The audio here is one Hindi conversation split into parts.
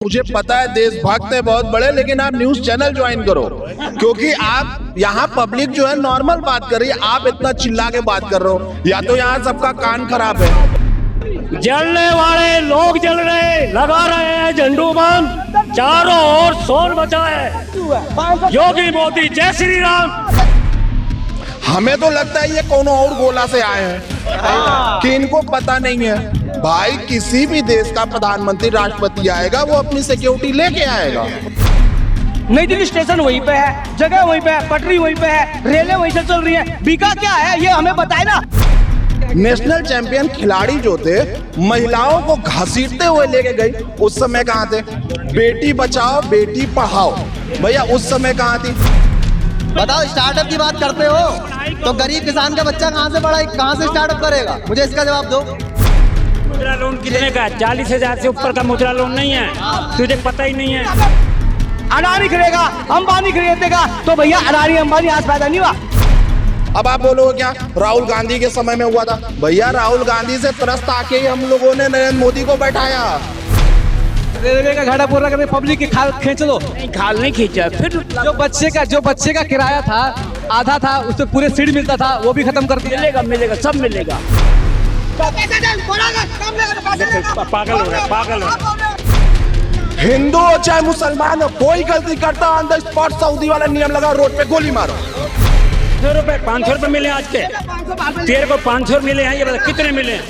मुझे पता है देशभक्त है बहुत बड़े, लेकिन आप न्यूज चैनल ज्वाइन करो, क्योंकि आप यहाँ पब्लिक जो है नॉर्मल बात कर रही है, आप इतना चिल्ला के बात कर रहे हो, या तो यहाँ सबका कान खराब है। जलने वाले लोग जल रहे, लगा रहे हैं झंडू बाम, चारों ओर शोर मचा है। योगी मोदी जय श्री राम। हमें तो लगता है ये कौन और गोला से आए हैं कि इनको पता नहीं है। भाई किसी भी देश का प्रधानमंत्री राष्ट्रपति आएगा, वो अपनी सिक्योरिटी लेके आएगा। नई दिल्ली स्टेशन वहीं पे है, जगह वहीं पे है, पटरी वहीं पे है, रेलें वहीं से चल रही हैं। बीका क्या है ये हमें बताए ना। नेशनल चैंपियन खिलाड़ी जो थे, महिलाओं को घसीटते हुए लेके गए, उस समय कहाँ थे? बेटी बचाओ बेटी पढ़ाओ, भैया उस समय कहाँ थी? बताओ, स्टार्टअप की बात करते हो तो गरीब किसान का बच्चा कहाँ से पढ़ाई, कहाँ से स्टार्टअप करेगा? मुझे इसका जवाब दो। मुद्रा लोन कितने का? 40,000 से ऊपर का मुद्रा लोन नहीं है, तुझे पता ही नहीं है। अडानी खरीदेगा, अंबानी खरीदेगा, तो भैया अडानी अंबानी आज पैदा नहीं हुआ। अब आप बोलोगे क्या राहुल गांधी के समय में हुआ था? भैया राहुल गांधी से त्रस्त आके ही हम लोगों ने नरेंद्र मोदी को बैठाया। रेलवे का घाटा पूरा करके पब्लिक की खाल खींच लो। खाल नहीं खींचा, फिर जो बच्चे का किराया था, आधा था, उससे पूरे सीट मिलता था, वो भी खत्म कर दिया। मिलेगा मिलेगा, सब मिलेगा। पागल हो रहा है, पागल हो रहा है। हिंदू हो चाहे मुसलमान हो, कोई गलती करता ऑन द स्पॉट सऊदी वाला नियम लगा, रोड पे गोली मारो। 500 रुपए मिले आज के, तेरे को 500 मिले हैं, ये बता कितने मिले?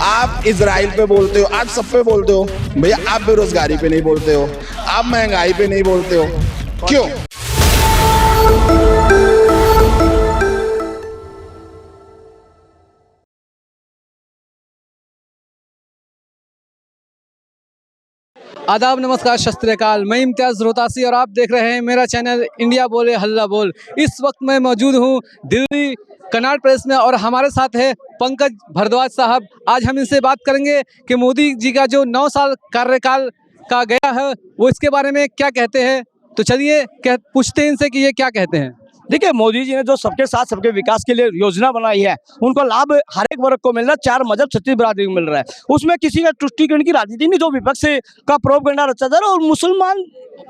आप इजराइल पे बोलते हो, आप सब पे बोलते हो, भैया आप बेरोजगारी पे नहीं बोलते हो, आप महंगाई पे नहीं बोलते हो, क्यों? आदाब, नमस्कार, शत श्री अकाल। मैं इम्तियाज़ रोहतासी और आप देख रहे हैं मेरा चैनल इंडिया बोले हल्ला बोल। इस वक्त मैं मौजूद हूँ दिल्ली कनॉट प्लेस में और हमारे साथ है पंकज भारद्वाज साहब। आज हम इनसे बात करेंगे कि मोदी जी का जो 9 साल कार्यकाल का गया है वो इसके बारे में क्या कहते हैं। तो चलिए पूछते हैं इनसे कि ये क्या कहते हैं। देखिए, मोदी जी ने जो सबके साथ सबके विकास के लिए योजना बनाई है, उनको लाभ हर एक वर्ग को मिल रहा है। 4 मजहब 36 बिरादरी को मिल रहा है। उसमें किसी का तुष्टीकरण की राजनीति नहीं, जो विपक्ष का प्रोपगेंडा रचा जा रहा है। और मुसलमान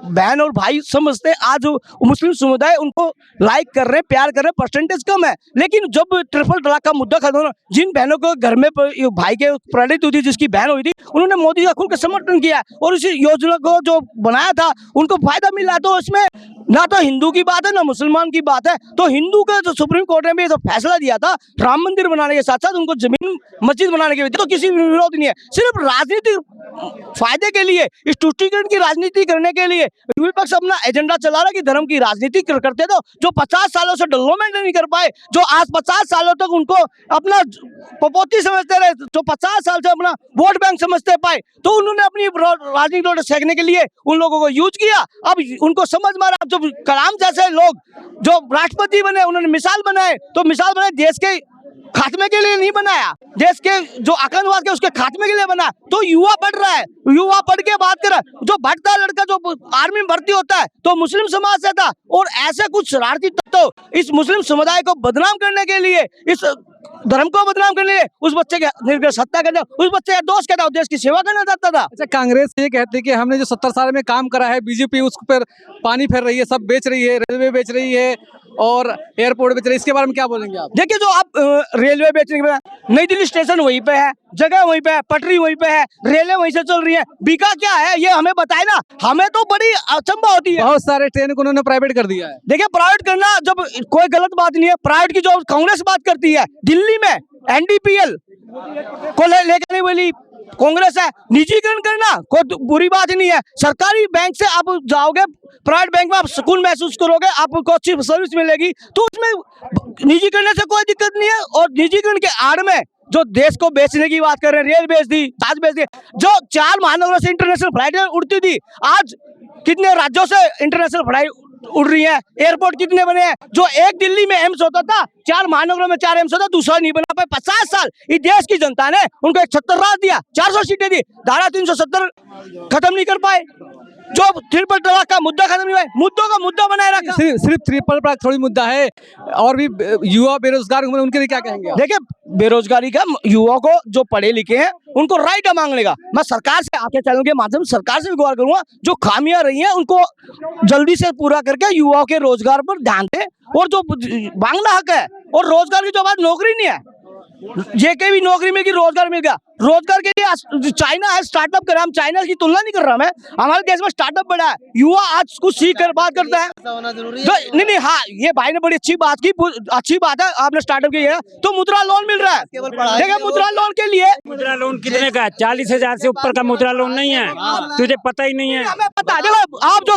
बहन और भाई समझते हैं, आज मुस्लिम समुदाय उनको लाइक कर रहे हैं, प्यार कर रहे हैं, परसेंटेज कम है। लेकिन जब ट्रिपल तलाक का मुद्दा खत्म हुआ, जिन बहनों को घर में भाई के प्रणित हुई थी, जिसकी बहन हुई थी, उन्होंने मोदी का खुल के समर्थन किया और इस योजना को जो बनाया था उनको फायदा मिला। तो इसमें ना तो हिंदू की बात है ना मुसलमान की बात है। तो हिंदू का जो सुप्रीम कोर्ट ने भी जो फैसला दिया था राम मंदिर बनाने के साथ साथ उनको जमीन मस्जिद बनाने के लिए, तो किसी भी विरोध नहीं है। सिर्फ राजनीतिक फायदे के लिए, इस तुष्टीकरण की राजनीति करने के लिए विपक्ष अपना एजेंडा चला रहा है कि धर्म की राजनीति करते। तो जो 50 सालों से डेवलपमेंट नहीं कर पाए, जो आज 50 सालों तक उनको अपना पपोती समझते रहे, जो 50 साल से अपना वोट बैंक समझते पाए, तो उन्होंने अपनी राजनीति रोड सेकने के लिए उन लोगों को यूज किया। अब उनको समझ में आ रहा, जो कलाम जैसे लोग जो राष्ट्रपति बने, उन्होंने मिसाल बनाए, तो मिसाल बनाए देश के खात्मे के लिए नहीं बनाया, देश के जो आतंकवाद के उसके खात्मे के लिए बना। तो युवा पढ़ रहा है, युवा पढ़ के बात कर रहा है। जो भटका लड़का जो आर्मी में भर्ती होता है तो मुस्लिम समाज से था, और ऐसे कुछ शरारती तत्व इस मुस्लिम समुदाय को बदनाम करने के लिए, इस धर्म को बदनाम करने के लिए उस बच्चे के निर्दोष हत्या करने, उस बच्चे का दोस्त कहता, देश की सेवा करना चाहता था। अच्छा, कांग्रेस ये कहती है कि हमने जो 70 साल में काम करा है, बीजेपी उस पर पानी फेर रही है, सब बेच रही है, रेलवे बेच रही है और एयरपोर्ट बेच रही है। इसके बारे में क्या बोलेंगे आप? देखिए, जो आप रेलवे बेचने के बाद, नई दिल्ली स्टेशन वहीं पे है, जगह वहीं पे है, पटरी वहीं पे है, रेलें वहीं से चल रही हैं। बीका क्या है ये हमें बताए ना। हमें तो बड़ी अचंभा होती है। बहुत सारे ट्रेन को उन्होंने प्राइवेट कर दिया है। देखिए, प्राइवेट करना जब कोई गलत बात नहीं है। प्राइवेट की जो कांग्रेस बात करती है, दिल्ली में एनडीपीएल को लेकर नहीं बोली कांग्रेस है। निजीकरण करना कोई बुरी बात नहीं है। सरकारी बैंक से आप जाओगे, प्राइवेट बैंक में आप सुकून महसूस करोगे, आपको अच्छी सर्विस मिलेगी, तो उसमें निजीकरण से कोई दिक्कत नहीं है। और निजीकरण के आड़ में जो देश को बेचने की बात कर रहे हैं, रेल बेच दी, ताज बेच दी। जो 4 महानगरों से इंटरनेशनल फ्लाइटें उड़ती थी, आज कितने राज्यों से इंटरनेशनल फ्लाइट उड़ रही है। एयरपोर्ट कितने बने हैं? जो एक दिल्ली में एम्स होता था, 4 महानगरों में 4 एम्स होता, दूसरा नहीं बना पाए। 50 साल इस देश की जनता ने उनको एक 76 राज दिया, 400 सीटें दी, धारा 370 खत्म नहीं कर पाए। जो ट्रिपल तलाक का मुद्दा खत्म नहीं हुआ है, मुद्दों का मुद्दा बनाए रखा। सिर्फ ट्रिपल तलाक थोड़ी मुद्दा है, और भी युवा बेरोजगार हुए, उनके लिए क्या कहेंगे आप? देखिए, बेरोजगारी का युवा को जो पढ़े लिखे हैं उनको राइट है मांगने का। मैं सरकार से, आपके चैनल के माध्यम से सरकार से भी गुहार करूंगा, जो खामियां रही हैं उनको जल्दी से पूरा करके युवाओं के रोजगार पर ध्यान दें। और जो मांगना हक है, और रोजगार की जो बात, नौकरी नहीं है, ये के भी नौकरी मिल गई, रोजगार मिल गया। रोजगार के लिए चाइना है, स्टार्टअप कर रहा है, हम चाइना की तुलना नहीं कर रहा मैं, हमारे देश में स्टार्टअप बड़ा है, युवा आज कुछ सीख कर बात करता है। नहीं, हाँ, ये भाई ने बड़ी अच्छी बात की, अच्छी बात है, आपने स्टार्टअप किया है तो मुद्रा लोन मिल रहा है। देखिए, मुद्रा लोन के लिए, मुद्रा लोन कितने का है? 40,000 से ऊपर का मुद्रा लोन नहीं है, तुझे पता ही नहीं है। हमें पता है, देखो आप जो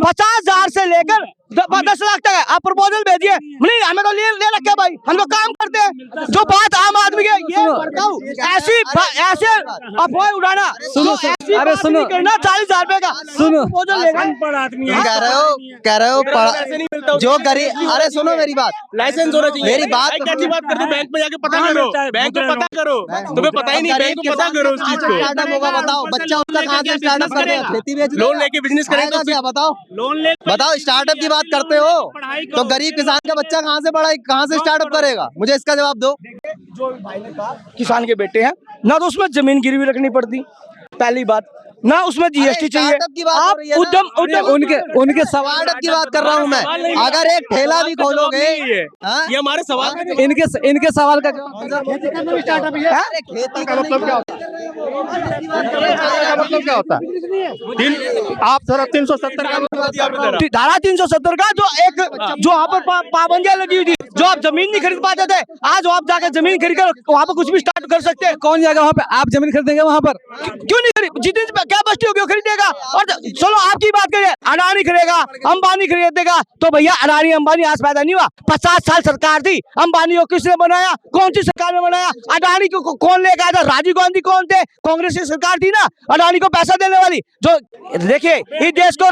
50,000 से लेकर 10 लाख तक है, आप प्रपोजल भेजिए। नहीं, हमें तो ले रखे भाई, हम तो काम करते हैं। जो बात आम आदमी के, ये ऐसे अफवाह उड़ाना, अरे सुनो, करना 40,000 रुपए का, सुनो, अनपढ़ आदमी है। कह रहे हो जो गरीब, अरे सुनो मेरी बात, लाइसेंस होना चाहिए। मेरी बात कैसी बात करते हो? बैंक में जाके पता करो, बैंक को पता करो, तुम्हें पता ही नहीं, बैंक को पता करो उस चीज को। स्टार्टअप होगा, बताओ बच्चा उसका कहाँ से स्टार्टअप करेगा? खेती बेच लोन लेके बिजनेस करेगा क्या? बताओ, लोन ले, बताओ, स्टार्टअप की बात करते हो तो गरीब किसान का बच्चा कहाँ से स्टार्टअप करेगा? मुझे इसका जवाब दो। किसान के बेटे हैं ना, तो उसमें जमीन गिरवी रखनी पड़ती, पहली बात ना, उसमें जीएसटी चाहिए। स्टार्टअप की बात हो आप रही है ना? उद्यम उनके सवाल, स्टार्टअप की बात कर रहा हूँ मैं। अगर एक ठेला भी खोलोगे, हाँ? ये हमारे सवाल का इनके सवाल का जवाब, खेती का मतलब क्या होता है? मतलब क्या होता है? आप सर 370 का मतलब दिया आपने जरा। धारा 370 का जो वहाँ पर पाबंदियां लगी हुई थी, जो आप जमीन नहीं खरीद पाते थे, आज आप जाकर जमीन खरीद कर वहाँ पर कुछ भी स्टार्ट कर सकते हैं। कौन जाएगा वहाँ पे? आप जमीन खरीदेंगे वहाँ पर? क्यों नहीं खरीद? जितनी क्या बस्ती होगी वो खरीदेगा। और चलो आपकी बात करिए, अडानी खरीदेगा, अंबानी खरीदेगा, तो भैया अडानी अंबानी आज पैदा नहीं हुआ। 50 साल सरकार थी, अंबानी को किसने बनाया? कौन सी सरकार ने बनाया? अडानी को कौन लेकर आया था? राजीव गांधी कौन थे? कांग्रेस की सरकार थी ना, अडानी को पैसा देने वाली। जो देखिए इस देश को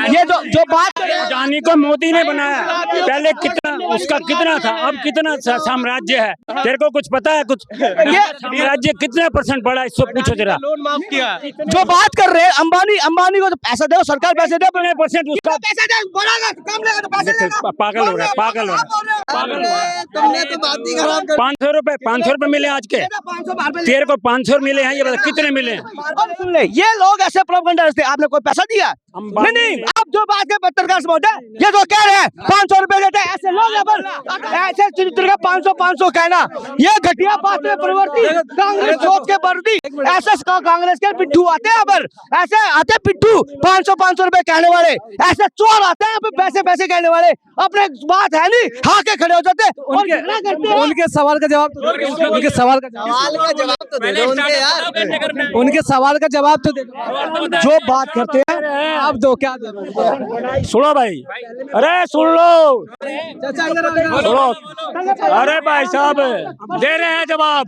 ये जो बात, अडानी को मोदी ने बनाया, पहले कितना उसका कितना था, अब कितना साम्राज्य है, तेरे को कुछ पता है? कुछ ये साम्राज्य कितने % बढ़ा, इसको पूछो जरा। लोन माफ किया। जो बात कर रहे हैं अंबानी को तो पैसा दे, सरकार पैसे दे, कितने % उसका पैसा दे, बढ़ागा कम लेगा तो पैसे देगा। पागल हो रहा है, पागल हो रहा है। तुमने तो बात ही खराब कर 500 रुपए मिले आज के, तेरे को 500 मिले हैं, ये बता कितने मिले हैं? ये लोग ऐसे प्रोपेगेंडा रचते हैं, आपने कोई पैसा दिया? नहीं, आप जो बात के पत्रकार से बोलते हैं, ये जो कह रहे हैं 500 रुपए देते हैं, ऐसे लोग ऐसे चरित्र का 500 कहना, ये घटिया बात है। प्रवृत्ति कांग्रेस सोच के बढ़ती, ऐसे कांग्रेस के पिट्ठू आते हैं, पर ऐसे आते पिट्ठू 500 रुपए कहने वाले, ऐसे चोर आते हैं पैसे कहने वाले, अपने बात है नहीं हाँ के खड़े हो जाते हैं और झगड़ा करते हैं। उनके सवाल का जवाब तो दो, उनके सवाल का तो दे दो उनके यार। उनके सवाल का जवाब तो दे दो। जो बात करते हैं अब दो, क्या दो? सुनो भाई, अरे सुन लो, सुनो, अरे भाई साहब दे रहे हैं जवाब।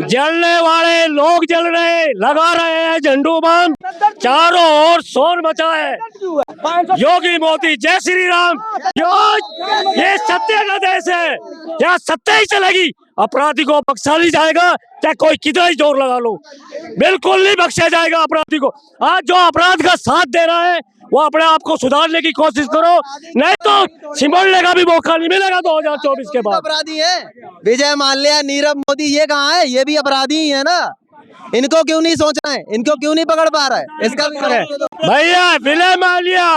जलने वाले लोग जल रहे, लगा रहे हैं झंडू बाम, चारों ओर शोर मचा है। योगी मोदी जय श्री राम। ये सत्य का देश है, यहाँ सत्य ही चलेगी, अपराधी को बख्शा नहीं जाएगा, चाहे कोई कितना ही जोर लगा लो, बिल्कुल नहीं बख्शा जाएगा अपराधी को। आज जो अपराध का साथ दे रहा है वो अपने आप को सुधारने की कोशिश करो, नहीं तो सिमटने का भी मौका नहीं मिलेगा 2024 के बाद। अपराधी है विजय माल्या, नीरव मोदी, ये कहाँ है? ये भी अपराधी ही है ना। इनको क्यों नहीं सोचना है? इनको क्यों नहीं पकड़ पा रहा है? इसका भी भैया विजय माल्या,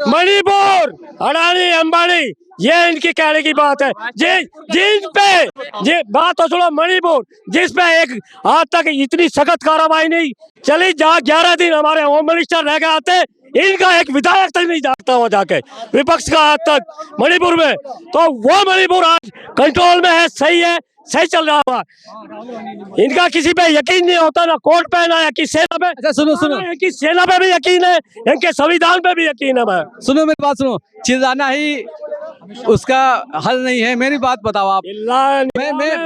मणिपुर, अडानी अंबानी, ये इनकी कहने की बात है। जिन पे बात तो सुनो, मणिपुर जिस पे एक आज तक इतनी सख्त कार्रवाई नहीं चली, जहाँ 11 दिन हमारे होम मिनिस्टर रह गए आते, इनका एक विधायक तक नहीं जाता हुआ जाके विपक्ष का आज तक मणिपुर में, तो वो मणिपुर आज कंट्रोल में है, सही चल रहा हुआ। इनका किसी पे यकीन नहीं होता, ना कोर्ट पे ना की सेना पे। अच्छा सुनो, इनकी सेना पे भी यकीन है, इनके संविधान पे भी यकीन है। सुनो मेरी बात सुनो, चिल्लाना ही उसका हल नहीं है। मेरी बात बताओ आप।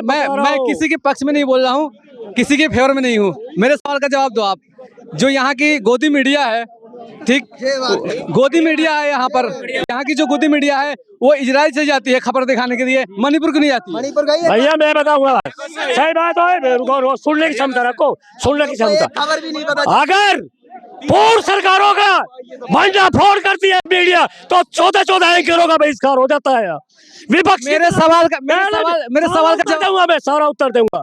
मैं किसी के पक्ष में नहीं बोल रहा हूँ, किसी के फेवर में नहीं हूँ। मेरे सवाल का जवाब दो आप। जो यहाँ की गोदी मीडिया है, ठीक, गोदी मीडिया है यहाँ पर, यहाँ की जो गोदी मीडिया है वो इजराइल से जाती है खबर दिखाने के लिए, मणिपुर को नहीं आती। मणिपुर का भैया मैं बताऊंगा, सही बात है, सुनने की क्षमता रखो, सुनने की क्षमता। खबर भी नहीं पता। पूर्व सरकारों का भंडाफोड़ करती है मीडिया, तो 14 एंकरों का बहिष्कार हो जाता है। विपक्ष मेरे सवाल का उत्तर दूंगा, मैं सारा उत्तर दूंगा।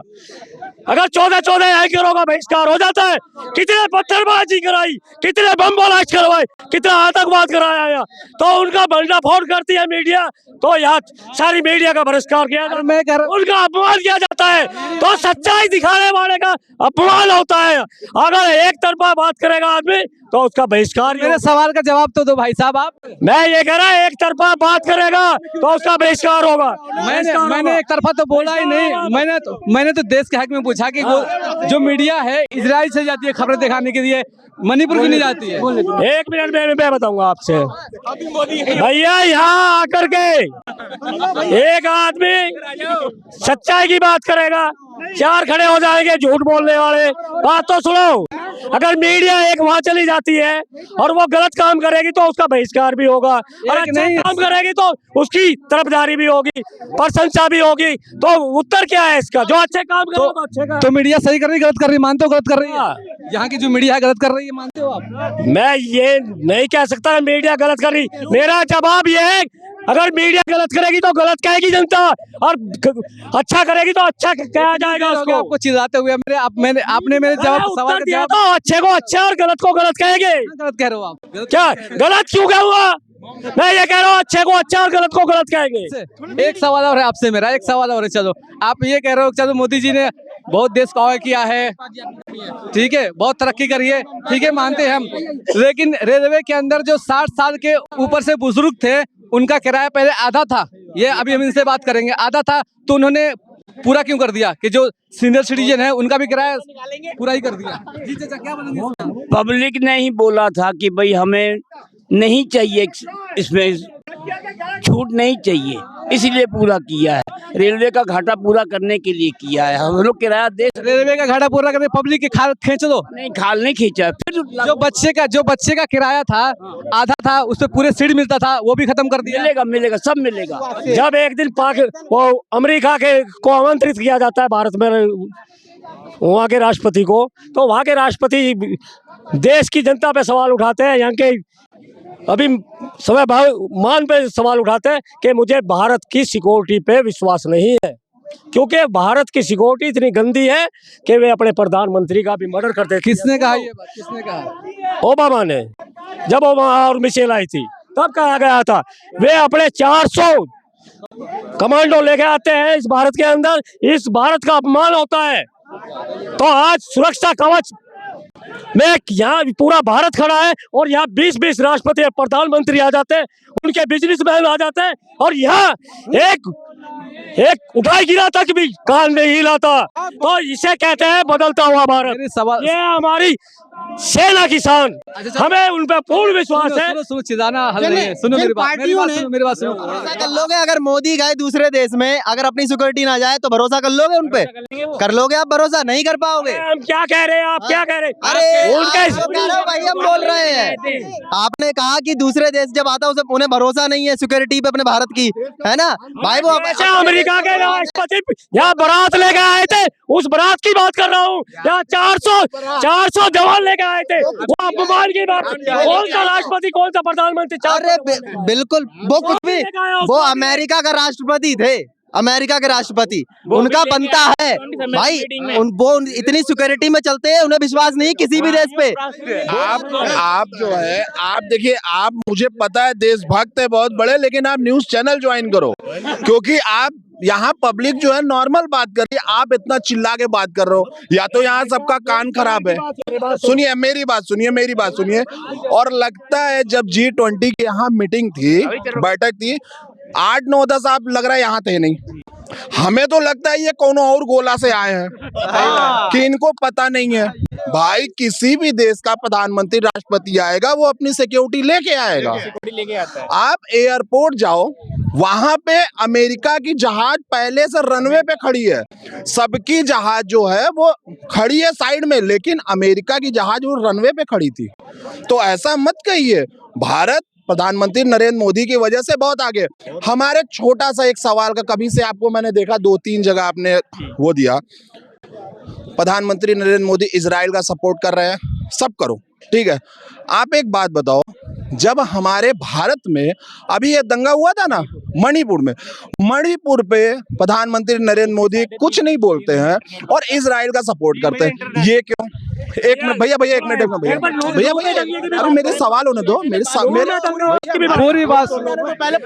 अगर 14 एंकरों का बहिष्कार हो जाता है, कितने पत्थरबाजी कराई, कितने बम ब्लास्ट करवाए, कितना आतंकवाद कराया है, तो उनका भंडाफोड़ करती है मीडिया, तो यहाँ सारी मीडिया का बहिष्कार किया जाता है, मैं कह रहा हूं- उनका अपमान किया जाता है, तो सच्चाई दिखाने वाले का अपमान होता है। अगर एक तरफा बात करेगा आदमी तो उसका बहिष्कार ही मेरे होगा। सवाल का जवाब तो दो भाई साहब आप। मैं ये कह रहा एक तरफा बात करेगा तो उसका बहिष्कार होगा। मैंने एक तरफा तो बोला ही नहीं। मैंने तो देश के हक में पूछा कि वो जो मीडिया है इजराइल से जाती है खबरें दिखाने के लिए, मणिपुर की नहीं जाती है। 1 मिनट में मैं बताऊंगा आपसे भैया। यहाँ आकर के एक आदमी सच्चाई की बात करेगा, 4 खड़े हो जाएंगे झूठ बोलने वाले। बात तो सुनो, अगर मीडिया एक वहां चली जाती है और वो गलत काम करेगी तो उसका बहिष्कार भी होगा, और अच्छा काम करेगी तो उसकी तरफदारी भी होगी, प्रशंसा भी होगी। तो उत्तर क्या है इसका? जो अच्छे काम करे तो अच्छे का। तो मीडिया सही कर रही, गलत कर रही, मानते हो गलत कर रही है? यहाँ की जो मीडिया है गलत कर रही है, मानते हो आप? मैं ये नहीं कह सकता मीडिया गलत कर रही। मेरा जवाब ये है, अगर मीडिया गलत करेगी तो गलत कहेगी जनता, और अच्छा करेगी तो अच्छा कहा जाएगा उसको। आपको चिल्लाते हुए आपने मेरे सवाल का दिया जवाब। तो अच्छे को अच्छा और गलत को गलत कहेंगे। गलत कह रहे हो आप। क्या गलत क्यों कहूँगा? मैं ये कह रहा हूँ अच्छे को अच्छा और गलत को गलत कहेंगे। एक सवाल और है आपसे, मेरा एक सवाल और है। चलो आप ये कह रहे हो, चलो मोदी जी ने बहुत देश को आगे किया है, ठीक है, बहुत तरक्की करी है, ठीक है, मानते हैं हम, लेकिन रेलवे के अंदर जो 60 साल के ऊपर से बुजुर्ग थे उनका किराया पहले आधा था, ये अभी हम इनसे बात करेंगे, आधा था, तो उन्होंने पूरा क्यों कर दिया कि जो सीनियर सिटीजन है उनका भी किराया पूरा ही कर दिया? जी चाचा क्या बोलेंगे? पब्लिक ने ही बोला था कि भाई हमें नहीं चाहिए, इसमें छूट नहीं चाहिए, इसीलिए पूरा किया है। रेलवे का घाटा पूरा करने के लिए किया है। हम लोग किराया दे, रेलवे का घाटा पूरा करने पब्लिक की खाल खींच दो। नहीं, खाल नहीं खींचा। फिर जो बच्चे का किराया था आधा था, उससे पूरे सीट मिलता था, वो भी खत्म कर दिया। मिलेगा, सब मिलेगा। जब एक दिन वो अमेरिका के को आमंत्रित किया जाता है भारत में, वहाँ के राष्ट्रपति को, तो वहाँ के राष्ट्रपति देश की जनता पे सवाल उठाते हैं, यहाँ के अभी समय मान पे सवाल उठाते हैं कि मुझे भारत की सिक्योरिटी पे विश्वास नहीं है, क्योंकि भारत की सिक्योरिटी इतनी गंदी है कि वे अपने प्रधानमंत्री का भी मर्डर कर देते। किसने कहा ये बात? किसने कहा? ओबामा ने, जब ओबामा और मिशेल आई थी तब कहा गया था। वे अपने 400 कमांडो लेके आते हैं इस भारत के अंदर, इस भारत का अपमान होता है। तो आज सुरक्षा कवच में यहाँ पूरा भारत खड़ा है, और यहाँ 20-20 राष्ट्रपति प्रधानमंत्री आ जाते हैं, उनके बिजनेसमैन आ जाते हैं, और यहाँ एक उठाई गिरा तक भी कान नहीं हिलाता। तो इसे कहते हैं बदलता हुआ भारत। सवाल ये हमारी सेना की शान, हमें उन पर पूर्ण विश्वास है। सुनो चिल्लाना हल नहीं है। सुनो मेरी बात सुनो। भरोसा कर लोगे अगर मोदी गए दूसरे देश में, अगर अपनी सिक्योरिटी ना जाए तो भरोसा कर लोगे उन पे? कर लोगे आप भरोसा? नहीं कर पाओगे। हम क्या कह रहे हैं, आप क्या कह रहे हैं? अरे उनका आप जो कह रहे हो भाई, हम बोल रहे हैं। आपने कहा कि दूसरे देश जब आता है उसे उन्हें भरोसा नहीं है सिक्योरिटी पे अपने भारत की, है ना भाई? वो अमेरिका के राष्ट्रपति यहाँ बारात लेके आए थे, उस बारात की बात कर रहा हूँ। यहाँ 400 जवान लेके आए थे, वो अपमान की बात। कौन सा राष्ट्रपति, कौन सा प्रधानमंत्री? अरे बिल्कुल, वो कुछ भी, वो अमेरिका का राष्ट्रपति थे, अमेरिका के राष्ट्रपति, उनका बनता है भाई। वो इतनी सिक्योरिटी में चलते हैं, उन्हें विश्वास नहीं किसी भी देश पे। आप जो है, आप देखिए, आप, मुझे पता है देशभक्त है बहुत बड़े, लेकिन आप न्यूज चैनल ज्वाइन करो, क्योंकि आप यहाँ पब्लिक जो है नॉर्मल बात कर रही है, आप इतना चिल्ला के बात कर रहे हो, या तो यहाँ सबका कान खराब है। सुनिए मेरी बात सुनिए। और लगता है जब G20 की यहाँ मीटिंग थी, बैठक थी, 8, 9, 10 आप लग रहा है यहाँ थे नहीं। हमें तो लगता है ये कौन और गोला से आए हैं कि इनको पता नहीं है। भाई किसी भी देश का प्रधानमंत्री राष्ट्रपति आएगा, वो अपनी सिक्योरिटी लेके आएगा। आप एयरपोर्ट जाओ, वहां पे अमेरिका की जहाज पहले से रनवे पे खड़ी है, सबकी जहाज जो है वो खड़ी है साइड में, लेकिन अमेरिका की जहाज वो रनवे पे खड़ी थी। तो ऐसा मत कहिए, भारत प्रधानमंत्री नरेंद्र मोदी की वजह से बहुत आगे। हमारे छोटा सा एक सवाल का, कभी से आपको मैंने देखा 2-3 जगह आपने वो दिया, प्रधानमंत्री नरेंद्र मोदी इजराइल का सपोर्ट कर रहे हैं, सब करो, ठीक है, आप एक बात बताओ, जब हमारे भारत में अभी ये दंगा हुआ था ना मणिपुर में, मणिपुर पे प्रधानमंत्री नरेंद्र मोदी कुछ नहीं बोलते हैं और इजराइल का सपोर्ट करते हैं, ये क्यों? एक मिनट भैया, एक मिनट अरे मेरे सवाल होने दो, पूरी बात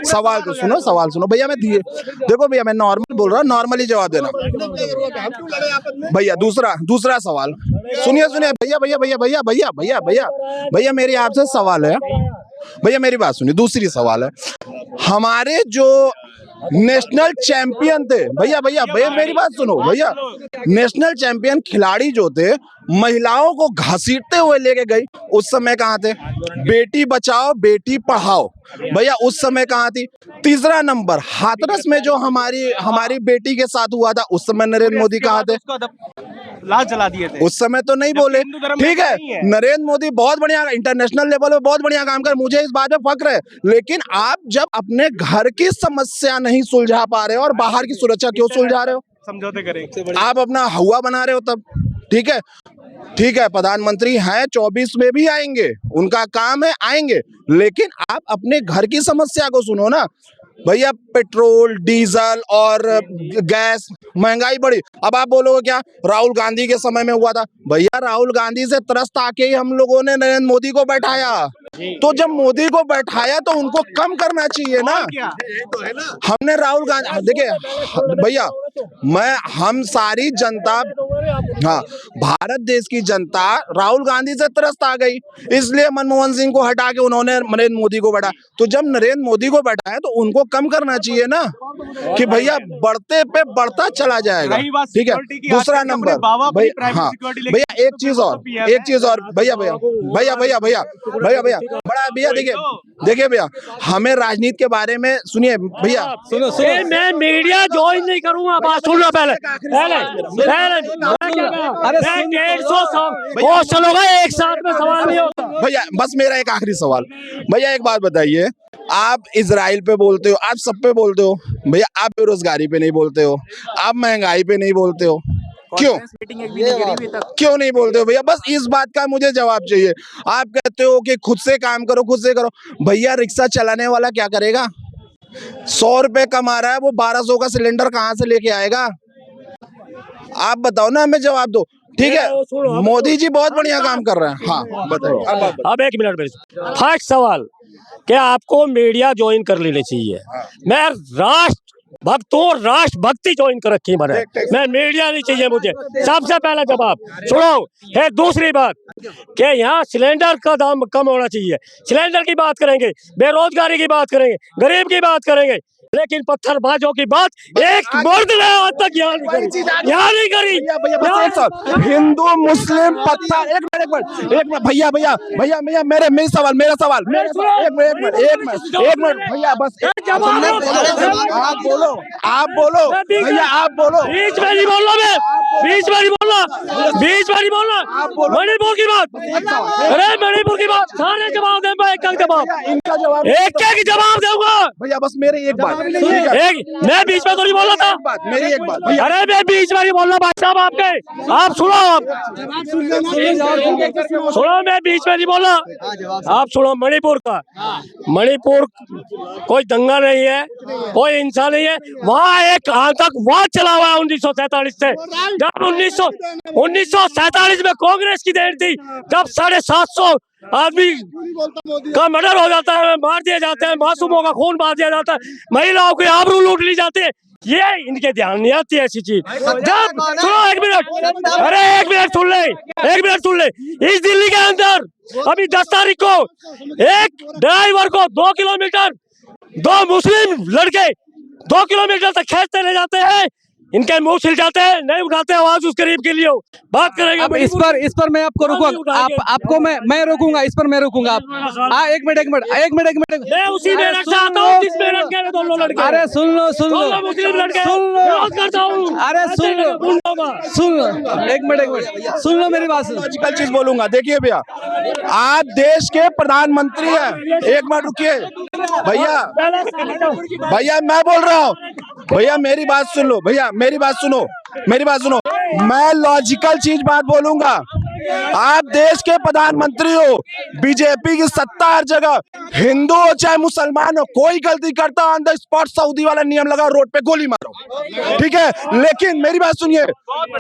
सवाल तो सुनो, सवाल सुनो भैया, मैं देखो भैया, मैं नॉर्मल बोल रहा हूँ, नॉर्मली जवाब देना भैया। दूसरा सवाल सुनिए भैया, मेरी आपसे सवाल है भैया, मेरी बात सुनिए। दूसरी सवाल है, हमारे जो नेशनल चैंपियन थे भैया मेरी बात सुनो भैया, नेशनल चैंपियन खिलाड़ी जो थे महिलाओं को घसीटते हुए लेके गई, उस समय कहाँ थे? बेटी बचाओ बेटी पढ़ाओ भैया, उस समय कहाँ थी? तीसरा नंबर, हाथरस में जो हमारी बेटी के साथ हुआ था, उस समय नरेंद्र मोदी कहाँ थे? लाश जला दिए थे, उस समय तो नहीं बोले। ठीक है, नरेंद्र मोदी बहुत बढ़िया इंटरनेशनल लेवल पे बहुत बढ़िया काम कर, मुझे इस बात पे फक्र है, लेकिन आप जब अपने घर की समस्या नहीं सुलझा पा रहे हो और बाहर की सुरक्षा क्यों सुलझा रहे हो? समझौते करें, आप अपना हवा बना रहे हो तब। ठीक है, प्रधानमंत्री हैं, 24 में भी आएंगे, उनका काम है, आएंगे, लेकिन आप अपने घर की समस्या को सुनो ना भैया। पेट्रोल डीजल और गैस महंगाई बढ़ी, अब आप बोलोगे क्या राहुल गांधी के समय में हुआ था? भैया राहुल गांधी से त्रस्त आके ही हम लोगों ने नरेंद्र मोदी को बैठाया, तो जब मोदी को बैठाया तो उनको कम करना चाहिए ना। हमने राहुल गांधी, देखिए भैया, हम सारी जनता, हाँ, भारत देश की जनता राहुल गांधी से त्रस्त आ गई, इसलिए मनमोहन सिंह को हटा के उन्होंने नरेंद्र मोदी को बैठाया। तो जब नरेंद्र मोदी को बैठाया तो उनको कम करना चाहिए ना, कि भैया बढ़ते पे बढ़ता चला जाएगा। ठीक है, दूसरा नंबर भैया, हाँ भैया, एक चीज और भैया बड़ा भैया, देखिए भैया, हमें राजनीति के बारे में सुनिए भैया, सुनो मैं मीडिया ज्वाइन नहीं करूंगा, बात सुनना पहले अरे 150 क्वेश्चन होगा एक साथ में, सवाल नहीं होता भैया। बस मेरा एक आखिरी सवाल भैया, एक बात बताइए, आप इजराइल पे बोलते हो, आप सब पे बोलते हो भैया, आप बेरोजगारी पे नहीं बोलते हो, आप महंगाई पे नहीं बोलते हो, क्यों नहीं बोलते हो भैया? बस इस बात का मुझे जवाब चाहिए। आप कहते हो कि खुद से काम करो, खुद से करो, भैया रिक्शा चलाने वाला क्या करेगा? 100 रुपए कमा रहा है, वो 1200 का सिलेंडर कहाँ से लेके आएगा? आप बताओ ना, हमें जवाब दो। ठीक है, मोदी जी बहुत बढ़िया काम कर रहे हैं, हाँ बताइए। अब 1 मिनट में फर्स्ट सवाल, क्या आपको मीडिया ज्वाइन कर लेनी चाहिए? मैं राष्ट्र भक्त हूँ, राष्ट्र भक्ति ज्वाइन कर रखी मैंने, मैं मीडिया नहीं चाहिए मुझे, सबसे पहला जवाब। सुनो, है दूसरी बात कि यहाँ सिलेंडर का दाम कम होना चाहिए, सिलेंडर की बात करेंगे, बेरोजगारी की बात करेंगे, गरीब की बात करेंगे, लेकिन पत्थरबाजों की बात एक मर्द ने आज तक यहाँ नहीं करी। हिंदू मुस्लिम पत्थर, एक मिनट भैया, मेरा सवाल एक मिनट भैया, बस आप बोलो भैया, आप बोलो, बीच में नहीं बोलना, मणिपुर की बात, अरे मणिपुर की बात, सारे जवाब दे, एक जवाब दूंगा भैया, बस मेरी एक बात, मैं बीच में तो नहीं बोल रहा था, मेरी एक बात, अरे मैं बीच में नहीं बोल रहा भाई साहब, आप सुनो, मैं बीच में नहीं बोल रहा, आप सुनो। मणिपुर कोई दंगा नहीं है, कोई हिंसा नहीं है, वहाँ एक आतंकवाद चला हुआ है 1947 से। जब 1947 में कांग्रेस की देन थी, तब 750 आदमी का मर्डर हो जाता है, मार दिए जाते हैं, मासूमों का खून मार दिया जाता है, महिलाओं की आबरू लूट ली जाती है, ये इनके ध्यान नहीं आती ऐसी चीज। जब सुनो 1 मिनट, अरे 1 मिनट सुन ले, इस दिल्ली के अंदर अभी 10 तारीख को एक ड्राइवर को 2 किलोमीटर 2 मुस्लिम लड़के 2 किलोमीटर तक खींचते ले जाते हैं, इनके मुंह छिल जाते हैं, नहीं उठाते आवाज उस गरीब के लिए। बात करेंगे अब इस पर मैं आपको रोकूंगा, आपको मैं रोकूंगा, इस पर मैं रोकूंगा। आप एक मिनट मैं उसी मेरठ से आता हूँ जिस मेरठ के दोनों लड़के। अरे सुन लो मुस्लिम लड़के विरोध करता हूँ। अरे सुन लो, एक मिनट सुन लो मेरी बात। लॉजिकल चीज बोलूंगा, देखिए भैया, आप देश के प्रधानमंत्री हैं, 1 मिनट रुकिए भैया, मैं बोल रहा हूँ भैया, मेरी बात सुन लो भैया, मेरी बात सुनो, मैं लॉजिकल चीज बात बोलूंगा, आप देश के प्रधानमंत्री हो, बीजेपी की सत्ता हर जगह, हिंदू हो चाहे मुसलमान हो, कोई गलती करता ऑन द स्पॉट सऊदी वाला नियम लगाओ, रोड पे गोली मारो, ठीक है। लेकिन मेरी बात सुनिए,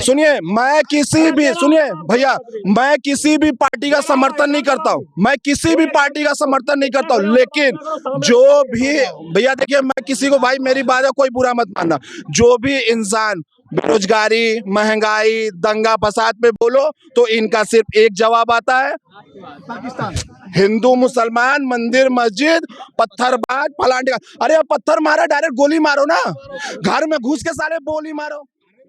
सुनिए, मैं किसी भी, सुनिए भैया, मैं किसी भी पार्टी का समर्थन नहीं करता हूँ, मैं किसी भी पार्टी का समर्थन नहीं करता हूँ, लेकिन जो भी भैया देखिए, मैं किसी को, भाई मेरी बात है, कोई बुरा मत मानना, जो भी इंसान बेरोजगारी, महंगाई, दंगा फसाद पे बोलो तो इनका सिर्फ एक जवाब आता है, हिंदू मुसलमान, मंदिर मस्जिद, पत्थरबाज, फलाने का। अरे अब पत्थर मारा, डायरेक्ट गोली मारो ना, घर में घुस के सारे गोली मारो,